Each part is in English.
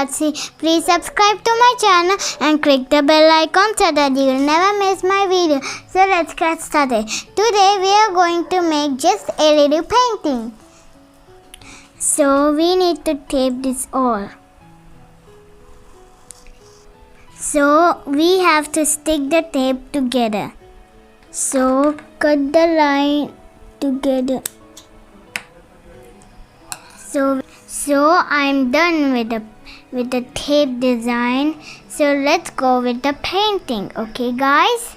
Artsy. Please subscribe to my channel and click the bell icon so that you will never miss my video. So let's get started. Today we are going to make just a little painting. So we need to tape this all. So we have to stick the tape together. So cut the line together. So I'm done with the tape design. So let's go with the painting. Okay guys?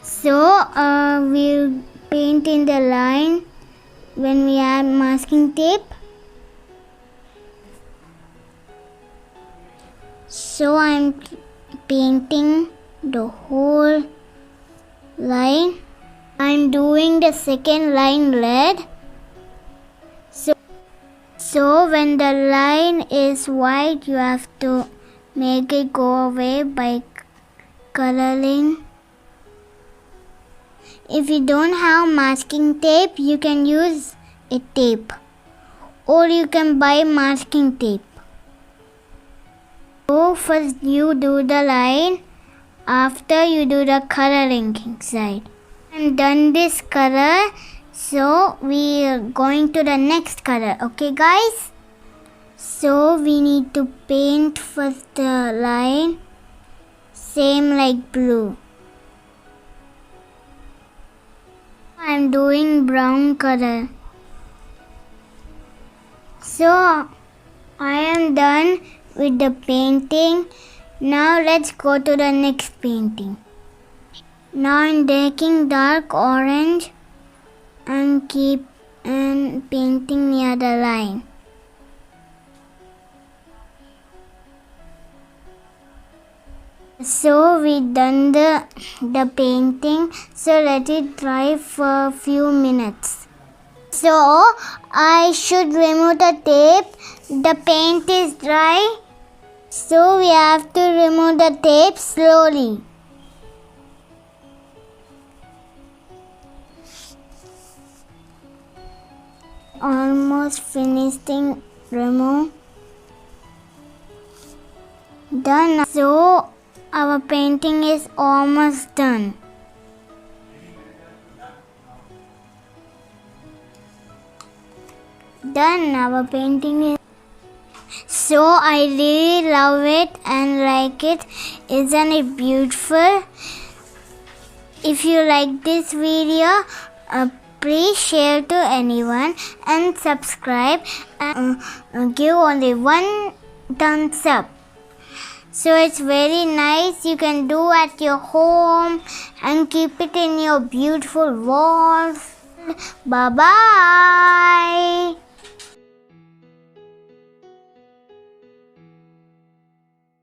So we'll paint in the line when we add masking tape. So I'm painting the whole line. I'm doing the second line red. So when the line is white, you have to make it go away by coloring. If you don't have masking tape, you can use a tape, or you can buy masking tape. So first you do the line, after you do the coloring inside. I'm done this color. So we are going to the next color. Okay guys? So we need to paint first the line same like blue. I'm doing brown color. So I am done with the painting. Now let's go to the next painting. Now I'm taking dark orange and keep painting near the line. So we done the painting. So let it dry for a few minutes. So I should remove the tape. The paint is dry. So we have to remove the tape slowly. Almost finishing remove. Done. So our painting is almost done. Done. Our painting is. So I really love it and like it. Isn't it beautiful? If you like this video, please share to anyone and subscribe and give only one thumbs up. So it's very nice. You can do at your home and keep it in your beautiful walls. Bye bye.